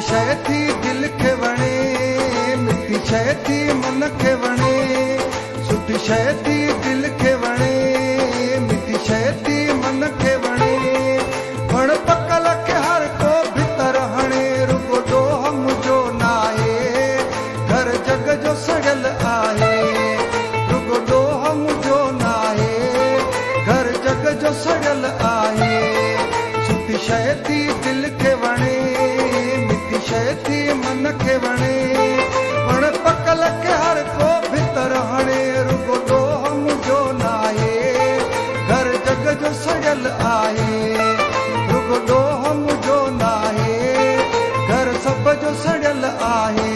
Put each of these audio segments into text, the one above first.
शइ थी दिल खे वणे, मिठी शइ थी मन खे वणे, सुठी शइ थी दिल खे वणे, मिठी शइ थी मन खे वणे। वण पकल खे हर को भितर हणे, रुगो ॾोह मुंहिंजो नाहे, घर जग जो सड़ियल आहे। रुगो ॾोह मुंहिंजो नाहे, घर जग जो सड़ियल आहे। सुठी शइ थी दिल खे वणे, मिठी शइ थी मन खे वणे। वण पकल खे हर को भितर हणे, रुगो ॾोह मुंहिंजो नाहे, घर जग जो सड़ियल आहे। रुगो ॾोह मुंहिंजो नाहे, घर सभ जो सड़ियल आहे।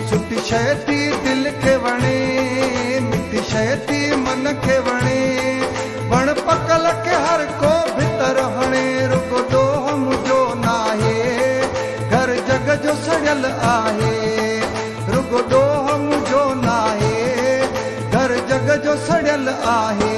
सुठी शइ थी दिल खे वणे, मिठी शइ थी मन खे वणे। वण पकल खे हर को भितर हणे, रुगो ॾोह मुंहिंजो नाहे, घर जग जो सड़ियल आहे। रुगो ॾोह मुंहिंजो नाहे, घर जग जो सड़ियल आहे।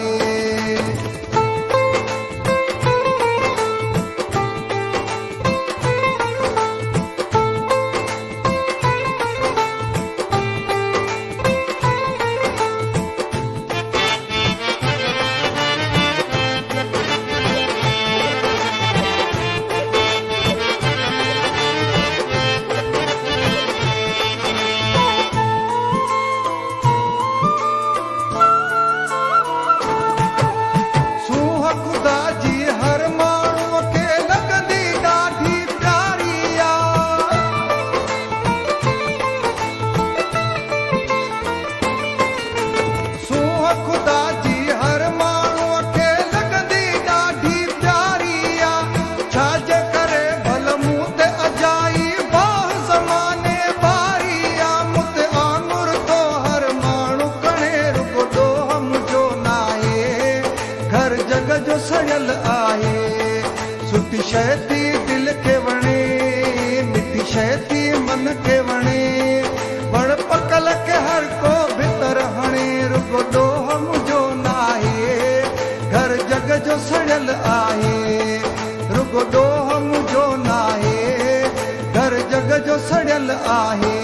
खुदा जी हर माण्हूअ खे लॻंदी ॾाढी प्यारी आहे। सूंहं खुदा जी हर माण्हूअ खे लॻंदी ॾाढी प्यारी आहे। छाजे करे भल मूं ते अजाई बाह ज़माने बारी आहे। मूं ते आङुर थो हर माण्हू कणे, रुगो ॾोह मुंहिंजो नाहे, घर जग जो सड़ियल आहे। सुठी शइ थी दिल खे वणे, मिठी शइ थी मन खे वणे। वण पकल खे हर को भितर हणे, रुगो ॾोह मुंहिंजो नाहे, घर जग जो सड़ियल आहे। रुगो ॾोह मुंहिंजो नाहे, घर जग जो सड़ियल आहे।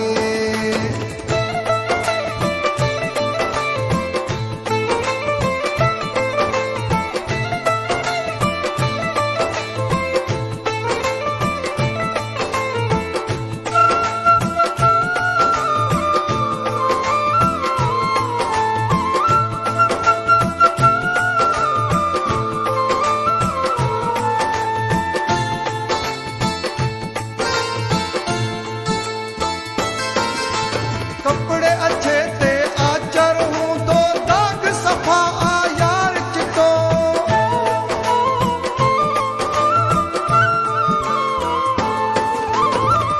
कपड़े अच्छे ते आचर हूंदो, दाग सफ़ा आ यार चितो।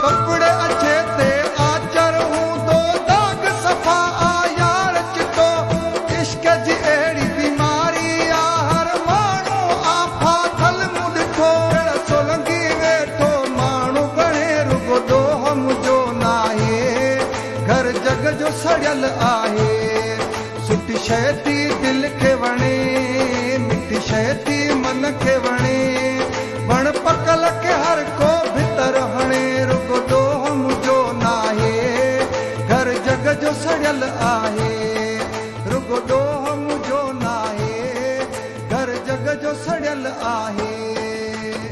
कपड़े अच्छे ते आचर हूंदो, दाग सफ़ा आ यार चितो। इश्क जी अहिड़ी बीमारी आ, हर माण्हू आफा थल मूं ॾिठो। सोलंगी वेठो माण्हू घणे, रुगो ॾोह मुंहिंजो नाहे, घर जग जो सड़ियल आहे। सुठी शइ थी दिल खे वणे, मिठी शइ थी मन खे वणे।